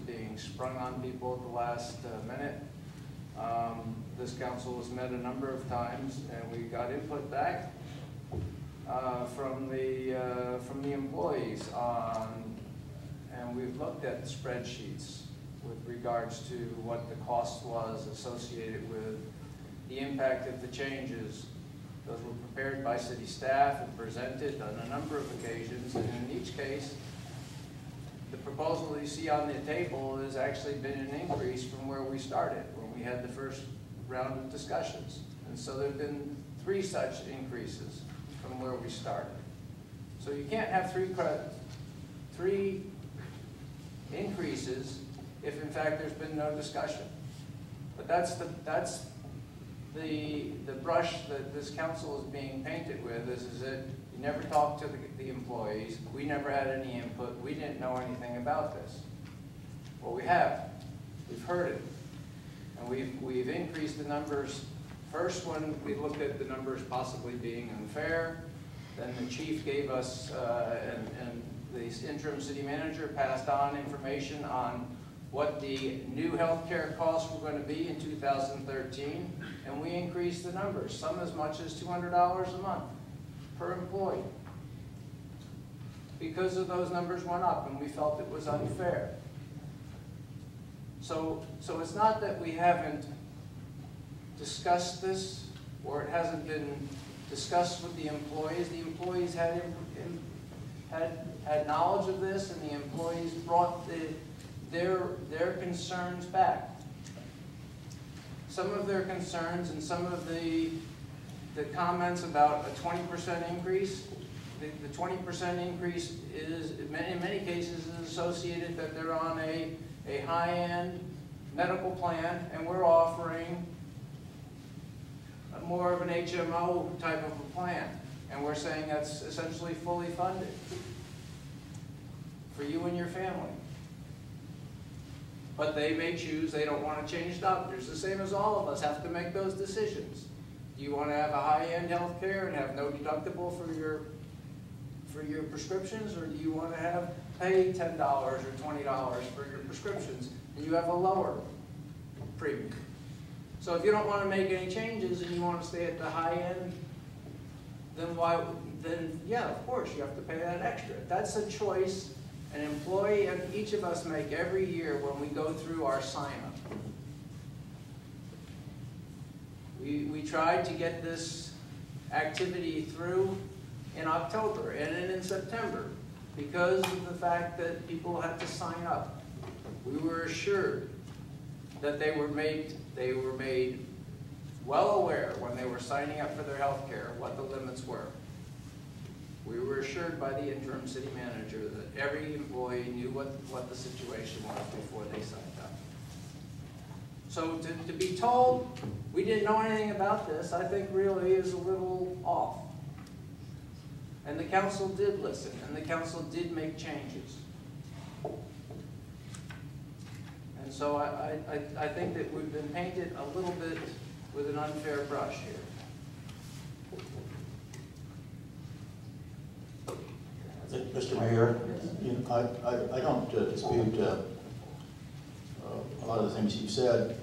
being sprung on people at the last minute. This council was met a number of times, and we got input back from the employees and we've looked at spreadsheets with regards to what the cost was associated with the impact of the changes. Those were prepared by city staff and presented on a number of occasions, and in each case, the proposal that you see on the table has actually been an increase from where we started, when we had the first round of discussions. And so there have been 3 such increases from where we started. So you can't have three increases if in fact there's been no discussion. But that's the brush that this council is being painted with, is that you never talked to the employees, we never had any input, we didn't know anything about this. Well, we have. We've heard it. And we've increased the numbers. First, when we looked at the numbers possibly being unfair, then the chief gave us, and the interim city manager passed on information on what the new healthcare costs were going to be in 2013, and we increased the numbers, some as much as $200 a month per employee, because of those numbers went up, and we felt it was unfair. So it's not that we haven't discussed this, or it hasn't been discussed with the employees. The employees had knowledge of this, and the employees brought their concerns back. Some of their concerns and some of the comments about a 20% increase, the 20% increase is, in many cases, is associated that they're on a high-end medical plan, and we're offering more of an HMO type of a plan. And we're saying that's essentially fully funded for you and your family. But they may choose, they don't want to change doctors. The same as all of us have to make those decisions. Do you want to have a high-end health care and have no deductible for your prescriptions, or do you want to pay $10 or $20 for your prescriptions and you have a lower premium? So if you don't want to make any changes and you want to stay at the high end, then yeah, of course you have to pay that extra. That's a choice an employee and each of us make every year when we go through our sign-up. We tried to get this activity through in October and in September because of the fact that people had to sign up. We were assured that they were made well aware when they were signing up for their health care what the limits were. We were assured by the interim city manager that every employee knew what the situation was before they signed up. So to be told we didn't know anything about this, I think really is a little off. And the council did listen, and the council did make changes. And so I think that we've been painted a little bit with an unfair brush here. Mr. Mayor, I don't dispute a lot of the things you said,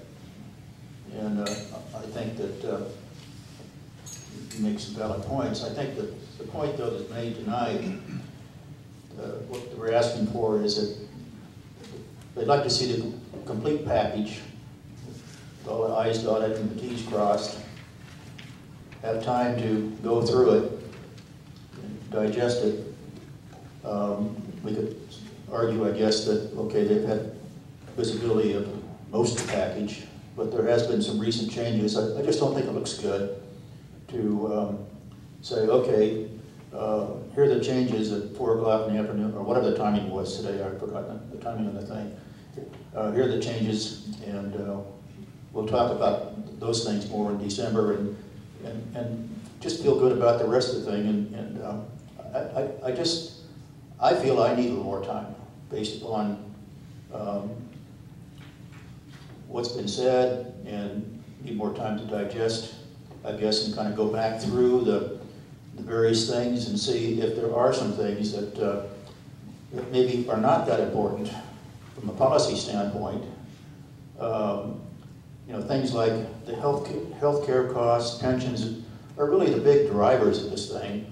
and I think that you make some valid points. I think that the point, though, that's made tonight, what we're asking for is that they'd like to see the complete package, with all the I's dotted and the T's crossed, have time to go through it, and digest it. We could argue, I guess, that, okay, they've had visibility of most of the package, but there has been some recent changes. I just don't think it looks good to say, okay, here are the changes at 4 o'clock in the afternoon, or whatever the timing was today. I've forgotten the timing of the thing. Here are the changes, and we'll talk about those things more in December, and just feel good about the rest of the thing. And I feel I need a little more time based upon what's been said, and need more time to digest, I guess, and kind of go back through the various things and see if there are some things that maybe are not that important from a policy standpoint, you know, things like the healthcare costs, pensions are really the big drivers of this thing.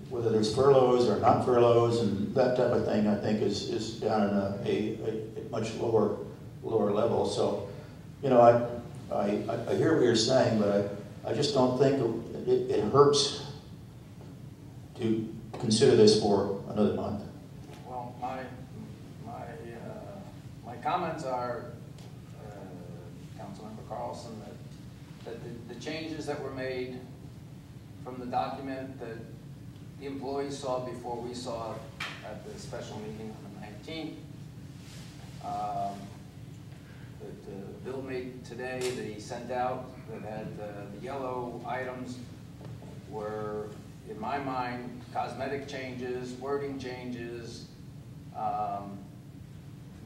Whether there's furloughs or not furloughs and that type of thing, I think is down in a much lower level. So, you know, I hear what you're saying, but I just don't think it hurts to consider this for another month. Well, my comments are, Councilmember Carlson, that the changes that were made from the document that the employees saw before we saw it at the special meeting on the 19th, the bill made today that he sent out that had the yellow items were, in my mind, cosmetic changes, wording changes,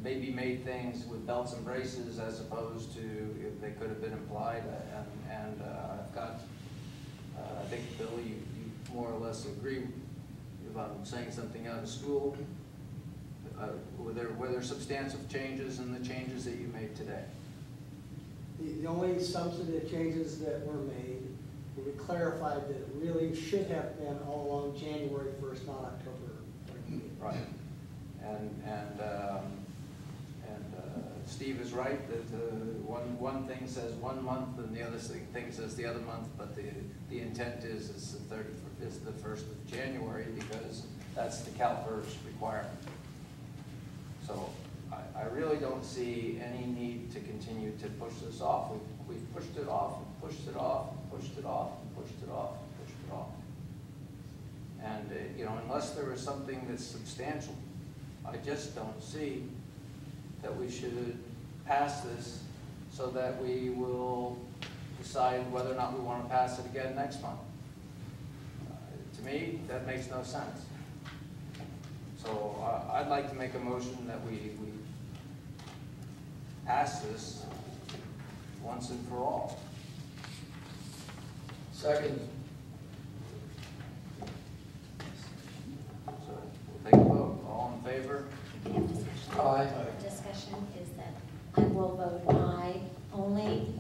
maybe made things with belts and braces as opposed to if they could have been implied. And I've got, I think, Bill, you more or less agree if I'm saying something out of school. Were there substantive changes in the changes that you made today? The only substantive changes that were made, we clarified that it really should have been all along January 1st, not October 28th. Right. And Steve is right that one thing says 1 month and the other thing says the other month, but the intent is the 1st of January because that's the CalPERS requirement. So I really don't see any need to continue to push this off. We've pushed it off, and pushed it off, and pushed it off, and pushed it off, and pushed it off. And you know, unless there is something that's substantial, I just don't see that we should pass this so that we will decide whether or not we want to pass it again next month. To me, that makes no sense. So I'd like to make a motion that we pass this once and for all. Second. So we'll take a vote. All in favor? Aye. The discussion is that I will vote aye only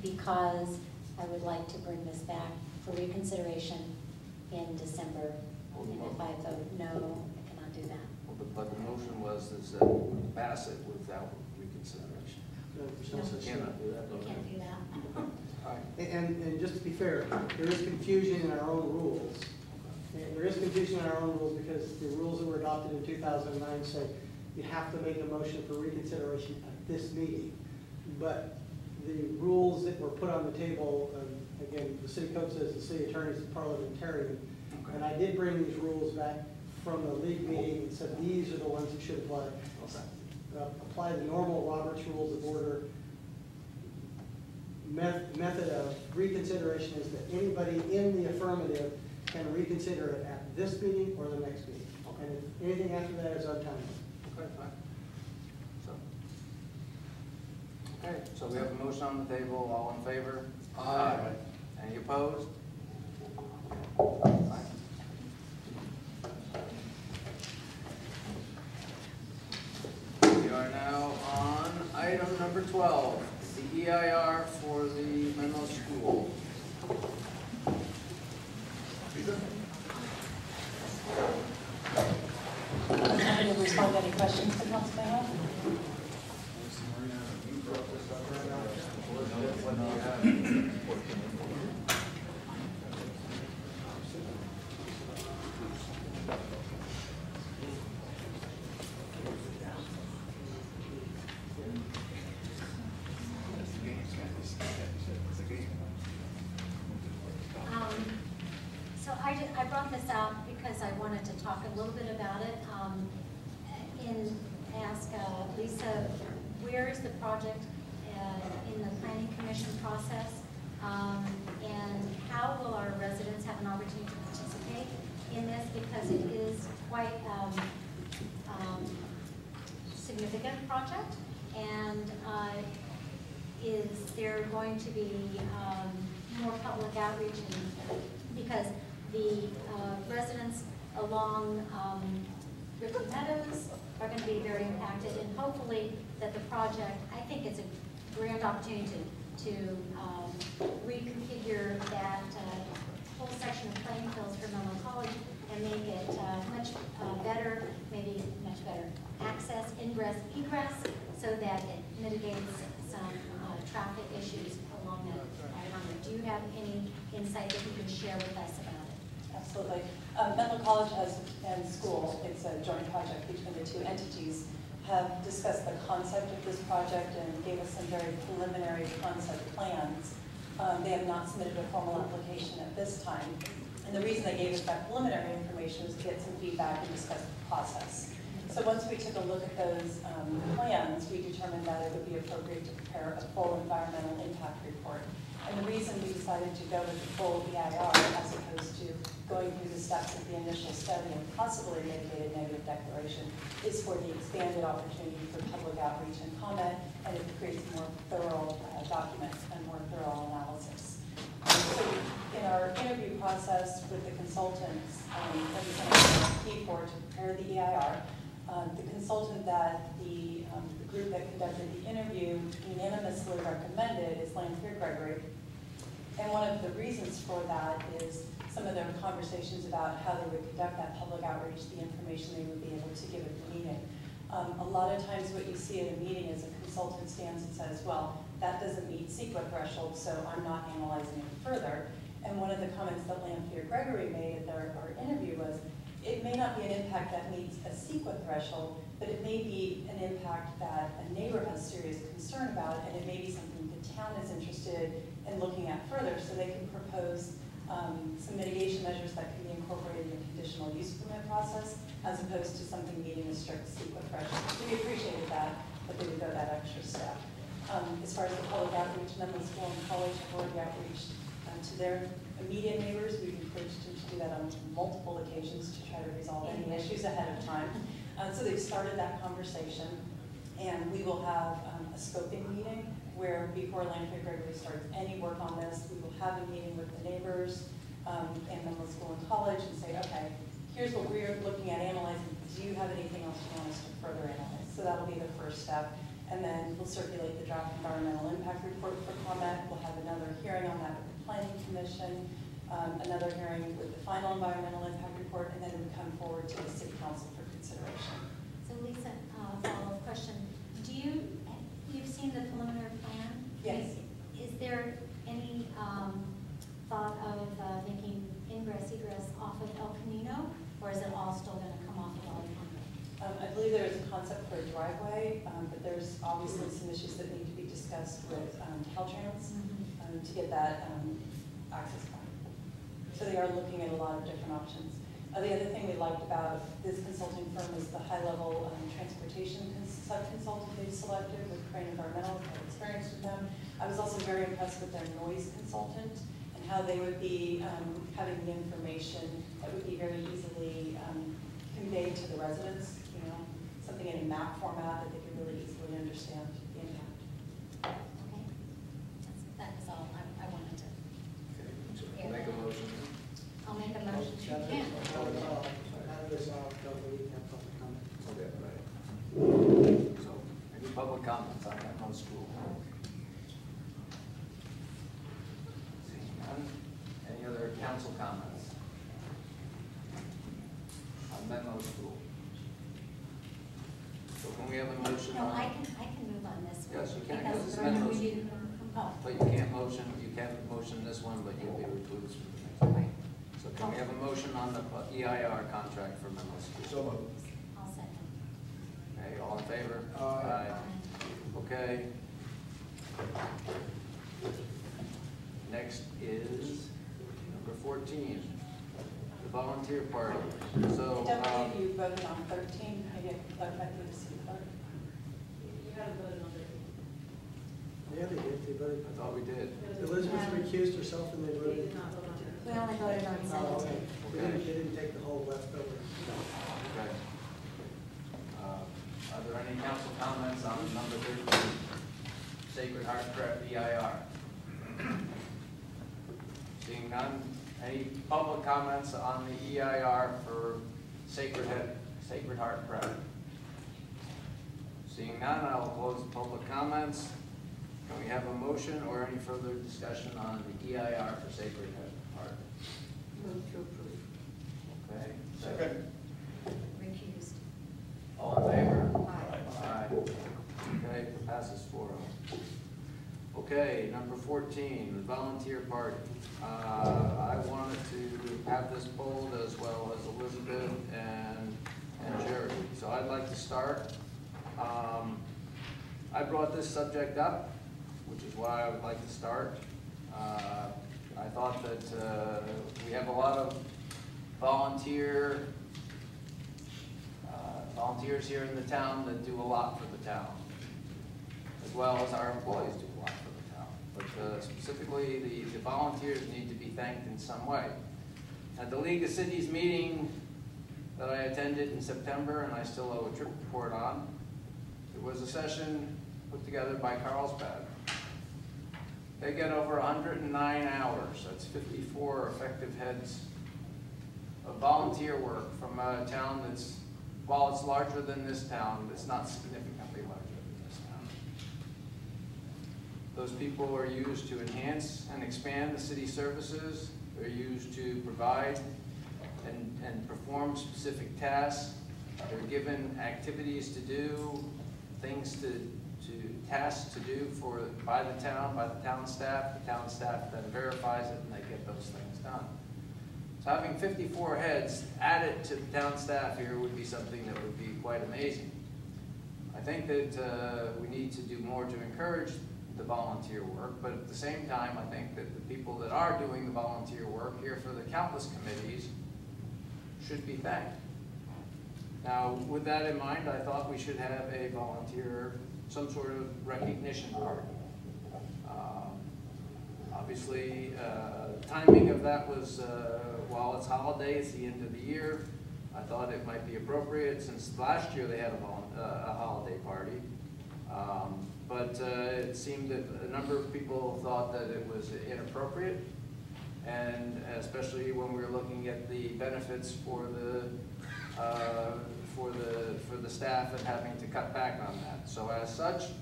because I would like to bring this back for reconsideration in December. And if I vote no, I cannot do that. Well, but the motion was that we pass it without reconsideration. No, there's no No. such thing. Cannot do that. You can't do that. All right. And just to be fair, there is confusion in our own rules. And there is confusion in our own rules because the rules that were adopted in 2009 say you have to make a motion for reconsideration at this meeting. But the rules that were put on the table, again, the city code says the city attorney is the parliamentarian. Okay. And I did bring these rules back from the league meeting and said these are the ones that should apply. Okay. Apply the normal Robert's Rules of Order. Method of reconsideration is that anybody in the affirmative can reconsider it at this meeting or the next meeting. And if anything after that is untimely. Okay, fine. Okay, so we have a motion on the table. All in favor? Aye. Any opposed? We are now on item number 12, the EIR for the Menlo School. I'm happy to respond to any questions the council may have. So I brought this out because I wanted to talk a little bit about it. Ask Lisa, where is the project in the planning commission process? And how will our residents have an opportunity to participate in this? Because it is quite significant project. And is there going to be more public outreach? Because the residents along Ripley Meadows are going to be very impacted, and hopefully that the project, I think it's a grand opportunity to reconfigure that whole section of playing fields for Menlo College and make it much better, maybe much better access, ingress, egress, so that it mitigates some traffic issues along that. Do you have any insight that you can share with us about it? Absolutely. Menlo College and school, it's a joint project between the two entities, have discussed the concept of this project and gave us some very preliminary concept plans. They have not submitted a formal application at this time. And the reason they gave us that preliminary information was to get some feedback and discuss the process. So once we took a look at those plans, we determined that it would be appropriate to prepare a full environmental impact report. And the reason we decided to go with the full EIR as opposed to going through the steps of the initial study and possibly a mitigated negative declaration is for the expanded opportunity for public outreach and comment, and it creates a more thorough document and more thorough analysis. So in our interview process with the consultants that we sent RFP for to prepare the EIR, the consultant that the group that conducted the interview unanimously recommended is Lanphier Gregory. And one of the reasons for that is some of their conversations about how they would conduct that public outreach, the information they would be able to give at the meeting. A lot of times what you see at a meeting is a consultant stands and says, well, that doesn't meet CEQA threshold, so I'm not analyzing it further. And one of the comments that Lanphier Gregory made at our interview was, it may not be an impact that meets a CEQA threshold, but it may be an impact that a neighbor has serious concern about, and it may be something the town is interested in looking at further, so they can propose some mitigation measures that can be incorporated in the conditional use permit process, as opposed to something meeting a strict CEQA threshold. So we appreciated that they would go that extra step. As far as the public outreach, Menlo School and College have already outreached to their immediate neighbors. We've encouraged them to do that on multiple occasions to try to resolve any issues ahead of time. So they've started that conversation, and we will have a scoping meeting where before Lanphier Gregory starts any work on this, we will have a meeting with the neighbors and Menlo School and College and say, okay, here's what we're looking at analyzing. Do you have anything else you want us to further analyze? So that will be the first step. And then we'll circulate the draft environmental impact report for comment. We'll have another hearing on that with the Planning Commission, another hearing with the final environmental impact report, and then it would come forward to the City Council for consideration. So Lisa, follow-up question. You've seen the preliminary plan? Yes. Is there any thought of making ingress, egress off of El Camino, or is it all still going to come off of Alejandro? I believe there is a concept for a driveway, but there's obviously some issues that need to be discussed with Caltrans to get that access point. So they are looking at a lot of different options. The other thing we liked about this consulting firm is the high-level transportation sub-consultant they've selected with Crane Environmental. I've had experience with them. I was also very impressed with their noise consultant and how they would be having the information that would be very easily conveyed to the residents, something in a map format that they could really easily understand the impact. Okay. That's all I wanted to. Okay, make a motion. I'll make a motion. You can. Okay, right. So, any public comments on Menlo School? Seeing none. Any other council comments on Menlo School? So can we have a motion No, on? I can move on this one. Yes, you can, Because because it's the Menlo one we School. didn't- Oh, But you can't motion this one, but you'll be recused from the next one. So can we have a motion on the EIR contract for Menlo School? So moved. I'll second. Okay, all in favor? Aye. Okay. Next is number 14, the volunteer party. So, I don't believe you voted on 13. Maybe I could look back to the city clerk. Yeah, they did. They voted. I thought we did. Elizabeth recused herself and they voted. We only voted on Oh, okay. 17. They didn't take the whole leftover. Okay. Are there any council comments on number 13, Sacred Heart Prep EIR? Seeing none. Any public comments on the EIR for Sacred Heart Prep? Seeing none, I will close the public comments. Can we have a motion or any further discussion on the EIR for Sacred Heart? Move to approve. Okay. Second. Recused. All in favor? Aye. Aye. Okay, passes 4-0. Okay, number 14, the volunteer party. I wanted to have this pulled as well as Elizabeth and Jerry. So I'd like to start. I brought this subject up, which is why I would like to start. I thought that we have a lot of volunteers here in the town that do a lot for the town, as well as our employees do a lot for the town. But specifically, the volunteers need to be thanked in some way. At the League of Cities meeting that I attended in September, and I still owe a trip report on, it was a session put together by Carlsbad. They get over 109 hours, that's 54 effective heads of volunteer work from a town that's, while it's larger than this town, it's not significantly larger than this town. Those people are used to enhance and expand the city services. They're used to provide and perform specific tasks. They're given activities to do, things tasks to do by the town staff. The town staff then verifies it and they get those things done. So having 54 heads added to the town staff here would be something that would be quite amazing. I think that we need to do more to encourage the volunteer work, but at the same time, I think that the people that are doing the volunteer work here for the countless committees should be thanked. Now, with that in mind, I thought we should have a volunteer, some sort of recognition party. Obviously, timing of that was, while it's holiday, it's the end of the year. I thought it might be appropriate since last year they had a holiday party. But it seemed that a number of people thought that it was inappropriate, and especially when we were looking at the benefits for the staff and having to cut back on that. So as such,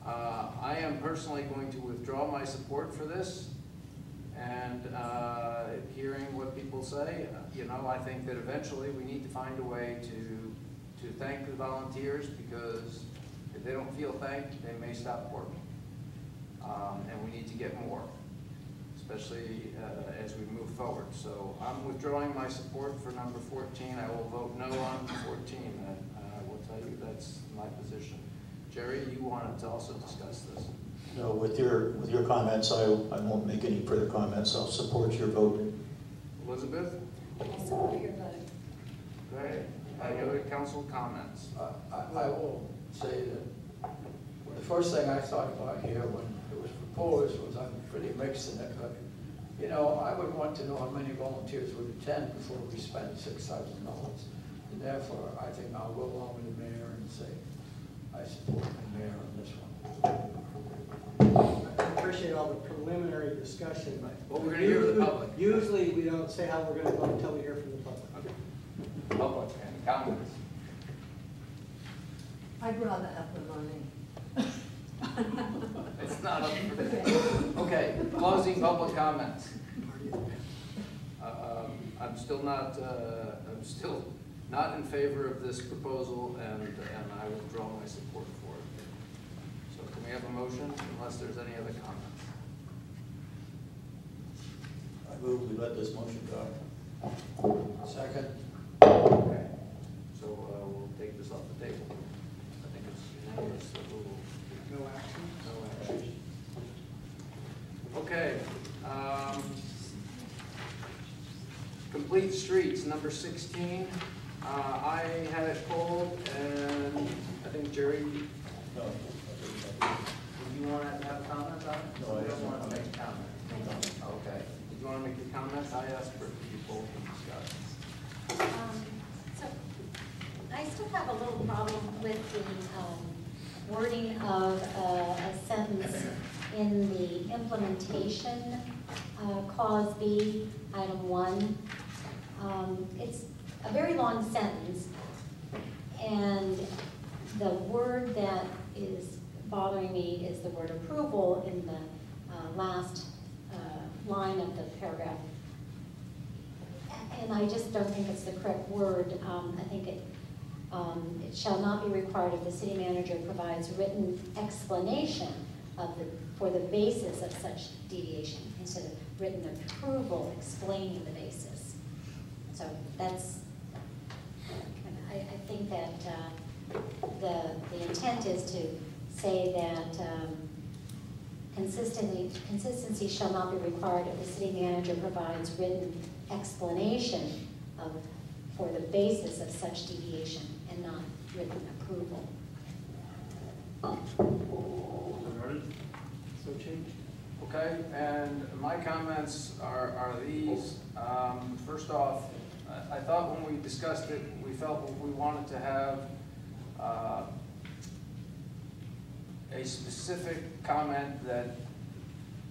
I am personally going to withdraw my support for this, and hearing what people say, I think that eventually we need to find a way to thank the volunteers, because if they don't feel thanked, they may stop working. And we need to get more, especially as we move forward. So I'm withdrawing my support for number 14. I will vote no on 14. I will tell you that's my position. Jerry, you wanted to also discuss this. No, with your comments, I won't make any further comments. I'll support your vote. Elizabeth? I support your vote. Great. Any other council comments? I will say that the first thing I thought about here when it was proposed was I'm pretty mixed in it, but I would want to know how many volunteers would attend before we spend $6,000. And therefore, I think I'll go along with the mayor and say I support the mayor on this one. I appreciate all the preliminary discussion. Well, we're going to hear from the public. Usually, we don't say how we're going to vote until we hear from the public. Okay. Public and comments. I'd rather have the money. It's not up for debate. Okay, closing public comments. I'm still not in favor of this proposal, and I withdraw my support for it. So can we have a motion, unless there's any other comments? I move we let this motion go. Second. Okay, so we'll take this off the table. I think it's unanimous. So No action? no action. Okay. Complete Streets, number 16. I had it pulled, and I think Jerry, No. did you want to have comments on it? No, I You don't don't. want to make comments? Okay. Did you want to make your comments? I asked for it to be pulled and discussed. So I still have a little problem with the wording of a sentence in the implementation, clause B, item 1. It's a very long sentence, and the word that is bothering me is the word approval in the last line of the paragraph. And I just don't think it's the correct word. I think it shall not be required if the city manager provides written explanation for the basis of such deviation, instead of written approval explaining the basis. So that's, I think that the intent is to say that consistency shall not be required if the city manager provides written explanation for the basis of such deviation and not written approval. So change. Okay, and my comments are these. First off, I thought when we discussed it, we felt we wanted to have a specific comment that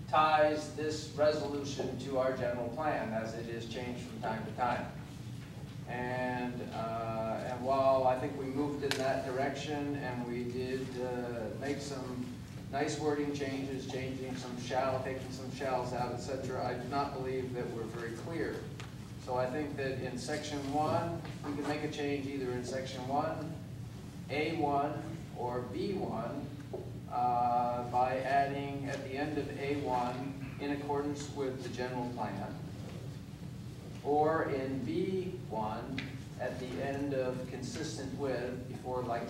ties this resolution to our general plan as it is changed from time to time. And while I think we moved in that direction and we did make some nice wording changes, changing some shall, taking some shalls out, etc., I do not believe that we're very clear. So I think that in section 1, we can make a change either in section 1, A1, or B1 by adding at the end of A1 in accordance with the general plan, or in B1 at the end of consistent with, before like,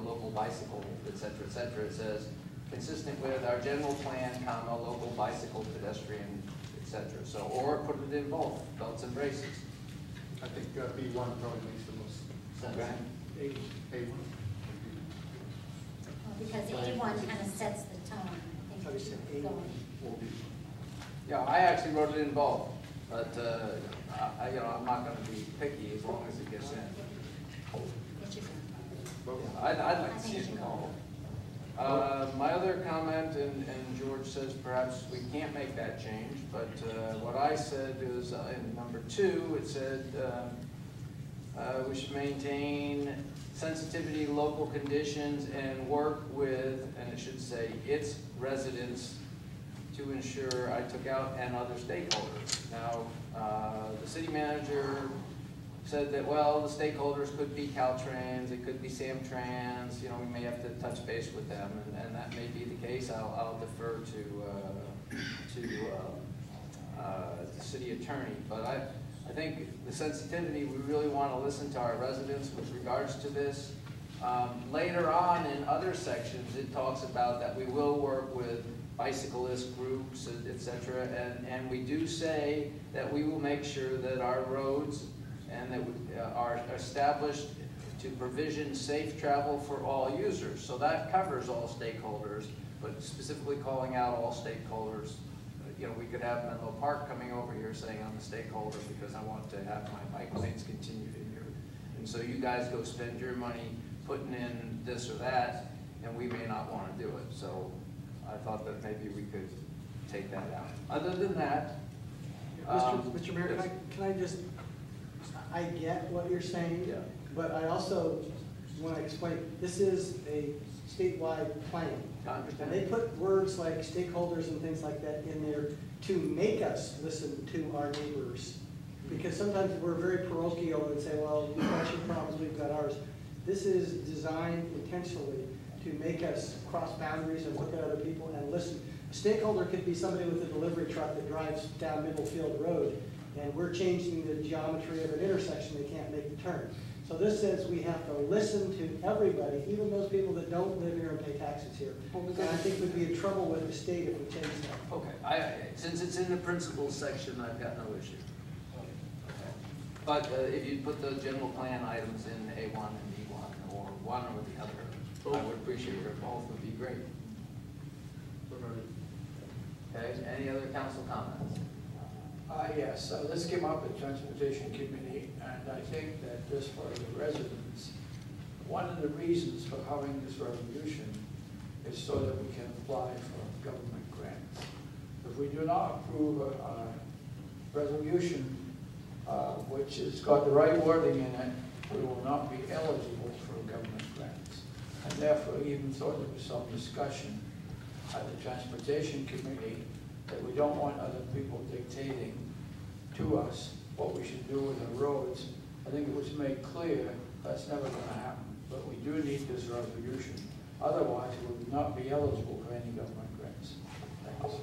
local bicycle, etc., it says consistent with our general plan, comma, local bicycle, pedestrian, etc. So, or put it in both, belts and braces. I think B1 probably makes the most sense. Okay. A1. Because A1 kind of sets the tone, I How do you say think, A1? going. Yeah, I actually wrote it in both, but I'm not going to be picky as long as it gets in. It should be. I'd like to see it in both. My other comment, and George says perhaps we can't make that change, but what I said is in number 2, it said we should maintain sensitivity, local conditions, and work with, and it should say its residents to ensure, I took out, and other stakeholders. Now, the city manager said that, well, the stakeholders could be Caltrans, it could be Samtrans, we may have to touch base with them, and that may be the case. I'll defer to the city attorney, but I think the sensitivity, we really want to listen to our residents with regards to this. Later on in other sections, it talks about that we will work with bicyclist groups, etc., and we do say that we will make sure that our roads and that are established to provision safe travel for all users. So that covers all stakeholders, but specifically calling out all stakeholders. We could have Menlo Park coming over here saying I'm a stakeholder because I want to have my bike lanes continued in here. And so you guys go spend your money putting in this or that, and we may not want to do it. So I thought that maybe we could take that out. Other than that, Mr. Mayor, can I just, I get what you're saying, yeah. but I also want to explain, this is a statewide plan. I understand. And they put words like stakeholders and things like that in there to make us listen to our neighbors. Because sometimes we're very parochial and say, well, you've got your problems, we've got ours. This is designed intentionally to make us cross boundaries and look at other people and listen. A stakeholder could be somebody with a delivery truck that drives down Middlefield Road, and we're changing the geometry of an intersection, they can't make the turn. So this says we have to listen to everybody, even those people that don't live here and pay taxes here. And I think we'd be in trouble with the state if we changed that. Okay, since it's in the principles section, I've got no issue. Okay. But if you put the general plan items in A1 and B1, or one or the other, I would appreciate it. Both would be great. Okay, any other council comments? Yes, so this came up at Transportation Committee, and I think that just for the residents, one of the reasons for having this resolution is so that we can apply for government grants. If we do not approve a resolution which has got the right wording in it, we will not be eligible for government grants. and therefore even thought there was some discussion at the Transportation Committee that we don't want other people dictating to us what we should do with the roads. I think it was made clear that's never going to happen, but we do need this resolution. Otherwise, we would not be eligible for any government grants. Thanks.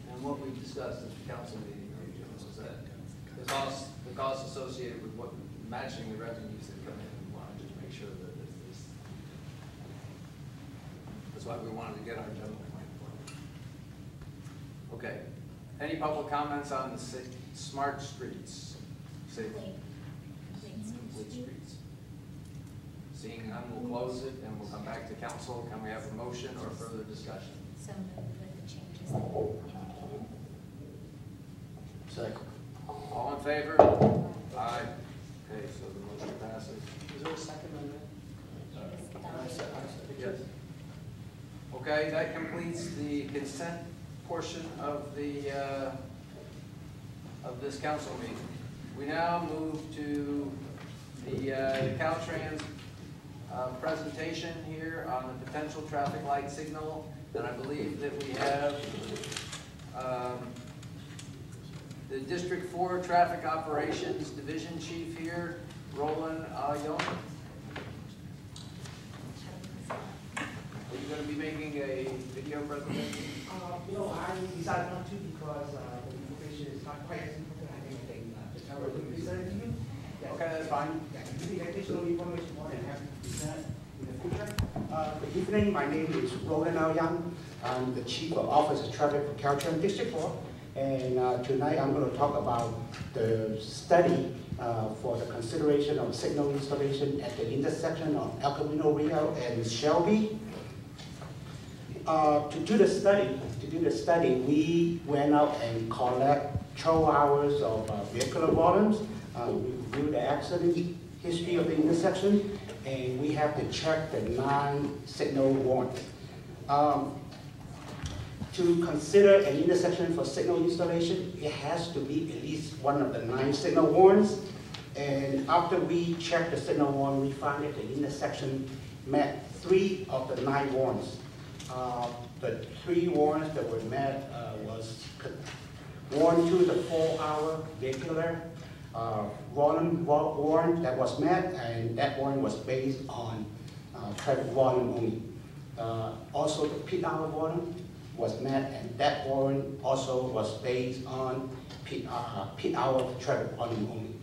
And what we discussed at the council meeting, was that the cost associated with matching the revenues that come in, we wanted to make sure that this, that's why we wanted to get our general plan for it. Okay. Any public comments on the smart streets? Complete streets. Seeing none, we'll close it and we'll come back to council. Can we have a motion or further discussion? So moved with the changes that indicated. Second. All in favor? Aye. Okay, so the motion passes. Is there a second on that? Yes. Okay, that completes the consent portion of the of this council meeting. We now move to the Caltrans presentation here on the potential traffic light signal, and I believe that we have the District 4 Traffic Operations Division Chief here, Roland Young. Are you going to be making a video presentation? No, I decided not to because the information is not quite as important as anything. Just have a look present to you. Okay, that's fine. Yeah, if you need additional information, more than happy to present in the future. Good evening, my name is Roland Young. I'm the Chief of Office of Traffic for Caltrans District 4. And tonight I'm going to talk about the study for the consideration of signal installation at the intersection of El Camino Real and Shelby. To do the study, we went out and collect 12 hours of vehicular volumes. We reviewed the accident history of the intersection, and we have to check the 9 signal warrants. To consider an intersection for signal installation, it has to be at least one of the 9 signal warrants. And after we check the signal warrant, we found that the intersection met 3 of the 9 warrants. The 3 warrants that were met was warrant 2, the 4-hour vehicular warrant that was met, and that warrant was based on traffic volume only. Also, the peak hour warrant was met, and that warrant also was based on peak hour traffic volume only.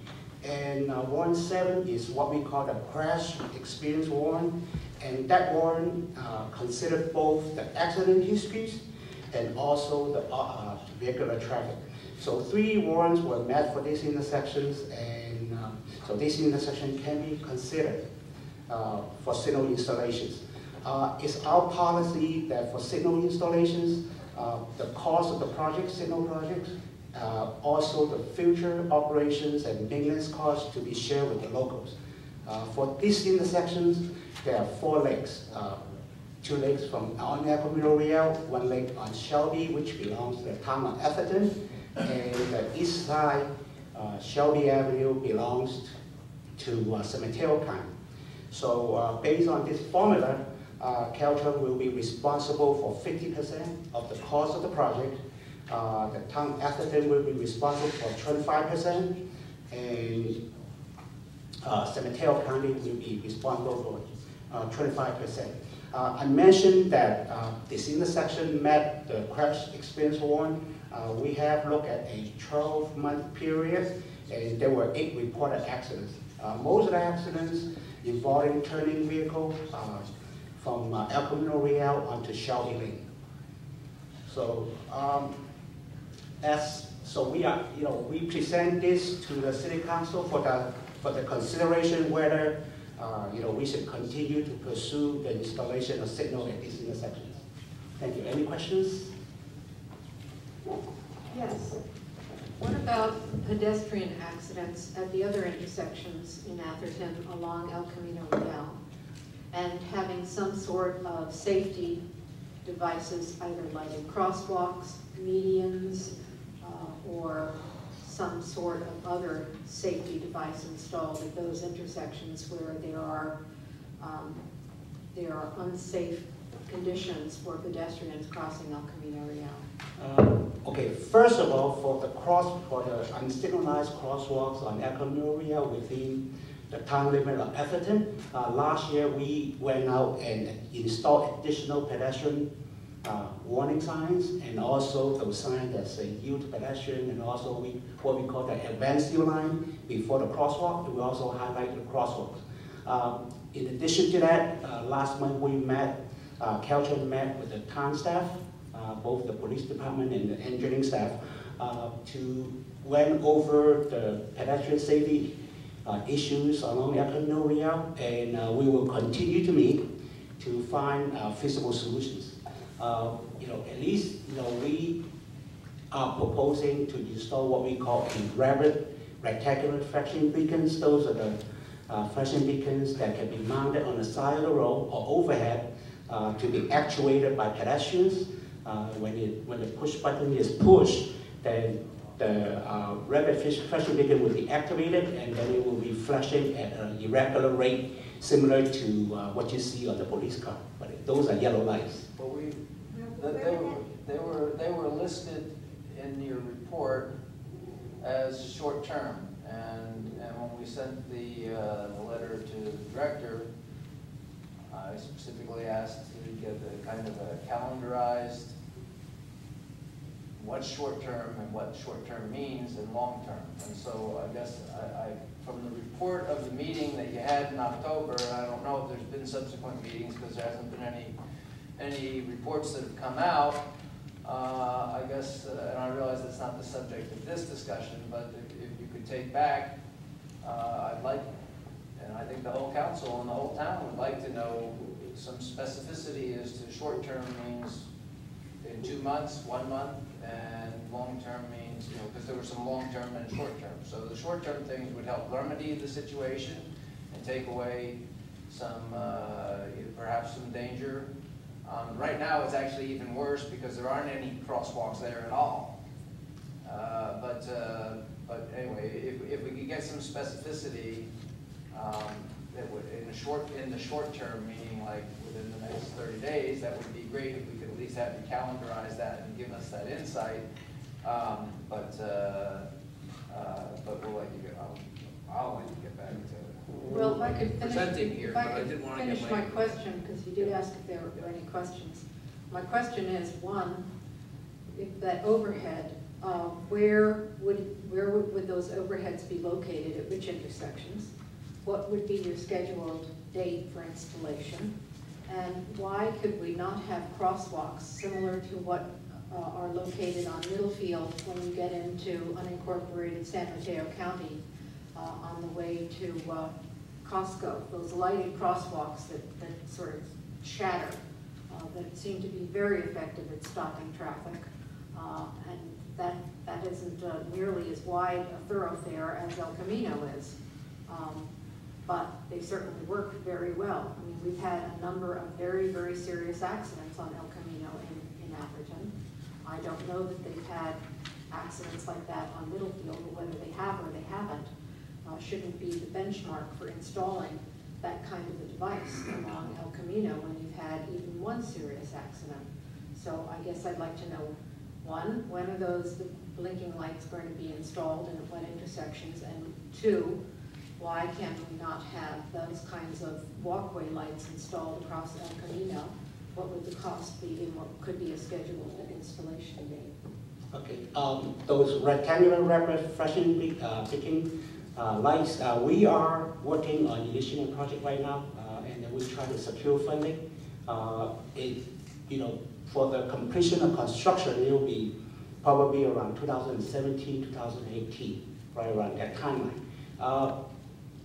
And warrant 7 is what we call the crash experience warrant, and that warrant considered both the accident histories and also the vehicular traffic. So 3 warrants were met for these intersections, and so this intersection can be considered for signal installations. It's our policy that for signal installations, the cost of the project, signal projects, also the future operations and maintenance costs to be shared with the locals. For these intersections, there are 4 legs. 2 legs on El Camino Real, 1 leg on Shelby, which belongs to the town of ATHERTON, and the east side, Shelby Avenue, belongs to Cemetery County. So based on this formula, Caltrans will be responsible for 50% of the cost of the project. The town of ATHERTON will be responsible for 25%, and Cemetery County will be responsible for 25%. I mentioned that this intersection met the crash experience warrant. We have looked at a 12-month period, and there were 8 reported accidents. Most of the accidents involving turning vehicles from El Camino Real onto Shelby Lane. So, we present this to the City Council for the consideration whether we should continue to pursue the installation of signal at these intersections. Thank you. Any questions? Yes. What about pedestrian accidents at the other intersections in Atherton along El Camino Real, and having some sort of safety devices, either lighted crosswalks, medians, or some sort of other safety device installed at those intersections where there are unsafe conditions for pedestrians crossing El Camino Real? Okay, first of all, for the unsignalized crosswalks on El Camino Real within the town limit of Atherton, last year we went out and installed additional pedestrian warning signs, and also those signs that say yield to pedestrian, and also what we call the advanced yield line before the crosswalk. We also highlight the crosswalks. In addition to that, last month we met, Caltrans met with the town staff, both the police department and the engineering staff, to went over the pedestrian safety issues along El Camino Real, and we will continue to meet to find feasible solutions. At least, we are proposing to install what we call a rapid rectangular flashing beacons. Those are the flashing beacons that can be mounted on the side of the road or overhead to be actuated by pedestrians. When the push button is pushed, then the rapid flashing beacon will be activated, and then it will be flashing at an irregular rate, similar to what you see on the police car. But those are yellow lights. But they were listed in your report as short term, and when we sent the letter to the director, I specifically asked to get a kind of a calendarized what's short term and what short term means and long term. And so I guess from the report of the meeting that you had in October, I don't know if there's been subsequent meetings because there hasn't been any reports that have come out. I guess, and I realize that's not the subject of this discussion, but if you could take back, I'd like, and I think the whole council and the whole town would like to know some specificity as to short term means in 2 months, 1 month, and long term means, because there were some long term and short term. So the short term things would help remedy the situation and take away some, perhaps some danger. Right now it's actually even worse because there aren't any crosswalks there at all. But anyway, if we could get some specificity, that would, in the short term, meaning like within the next 30 days, that would be great if we could at least have you calendarize that and give us that insight. But we'll let you go. I'll let you get back to Well, if I could presenting here, but I did want to finish my question, because you did ask if there were any questions. My question is, one, if that overhead, where would those overheads be located, at which intersections? What would be your scheduled date for installation? And why could we not have crosswalks similar to what are located on Middlefield when you get into unincorporated San Mateo County on the way to Costco? Those lighted crosswalks that sort of shatter, that seem to be very effective at stopping traffic. And that isn't nearly as wide a thoroughfare as El Camino is. But they certainly work very well. I mean, we've had a number of very, very serious accidents on El Camino in Atherton. I don't know that they've had accidents like that on Middlefield, but whether they have or they haven't, shouldn't be the benchmark for installing that kind of a device along El Camino when you've had even one serious accident. So I guess I'd like to know, one, when are those blinking lights going to be installed and at what intersections? And two, why can't we not have those kinds of walkway lights installed across El Camino? What would the cost be and what could be a scheduled installation date? Okay, those rectangular rapid flashing beacon lights, we are working on initiating a project right now, and then we try to secure funding. For the completion of construction, it will be probably around 2017, 2018, right around that timeline.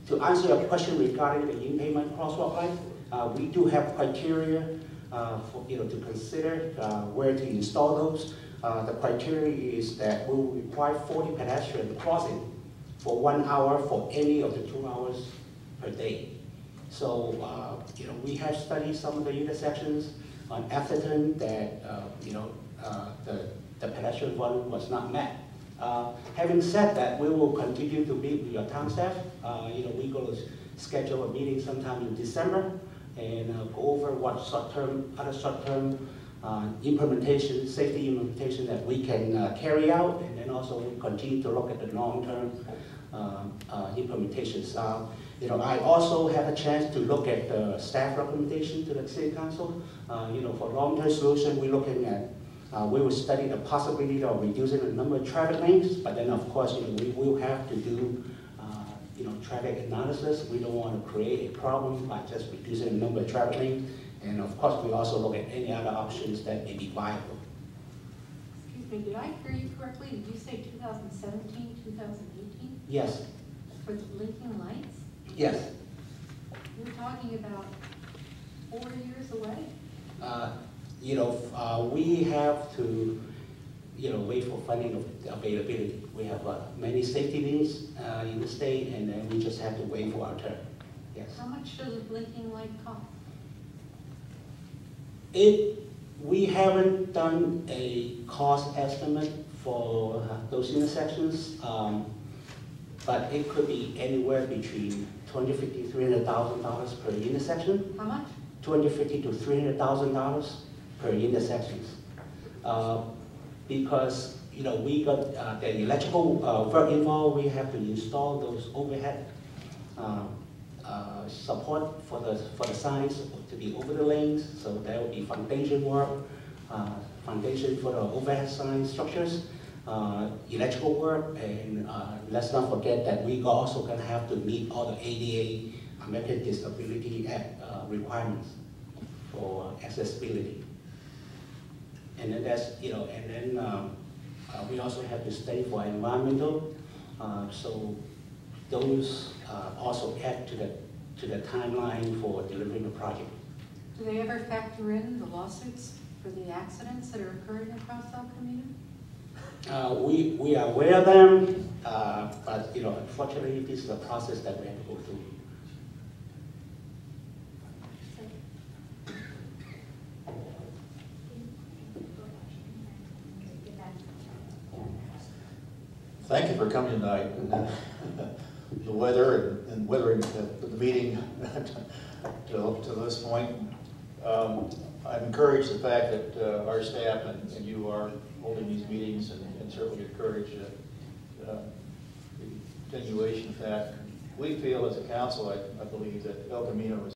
To answer your question regarding the in-pavement crosswalk light, we do have criteria to consider where to install those. The criteria is that we will require 40 pedestrian crossing for 1 hour for any of the 2 hours per day. So, we have studied some of the intersections on Atherton that, the pedestrian volume was not met. Having said that, we will continue to meet with your town staff. We're going to schedule a meeting sometime in December and go over what other short-term implementation, safety implementation that we can carry out, and then also we continue to look at the long-term implementations. I also had a chance to look at the staff recommendation to the City Council. For long-term solution, we're looking at, we will study the possibility of reducing the number of traffic lanes, but then of course, we will have to do traffic analysis. We don't want to create a problem by just reducing the number of traffic lanes. And of course, we also look at any other options that may be viable. Excuse me, did I hear you correctly? Did you say 2017, 2018? Yes. For the blinking lights? Yes. You're talking about 4 years away? We have to, wait for funding availability. We have many safety needs in the state, and then we just have to wait for our turn. Yes. How much does a blinking light cost? We haven't done a cost estimate for those intersections, but it could be anywhere between $250,000 to $300,000 per intersection. How much? $250,000 to $300,000 per intersections. Because we got the electrical work involved, we have to install those overhead support for the signs to be over the lanes, so there will be foundation work, foundation for the overhead sign structures, electrical work, and let's not forget that we also going to have to meet all the ADA, American Disability Act requirements for accessibility. And then we also have to study for environmental, so those also add to the timeline for delivering the project. Do they ever factor in the lawsuits for the accidents that are occurring across El Camino? We are aware of them, but unfortunately, this is a process that we have to go through. Thank you for coming tonight. The weather and weathering the meeting to this point. I'm encouraged the fact that our staff and you are holding these meetings, and certainly encourage the continuation of that. We feel as a council, I believe that El Camino is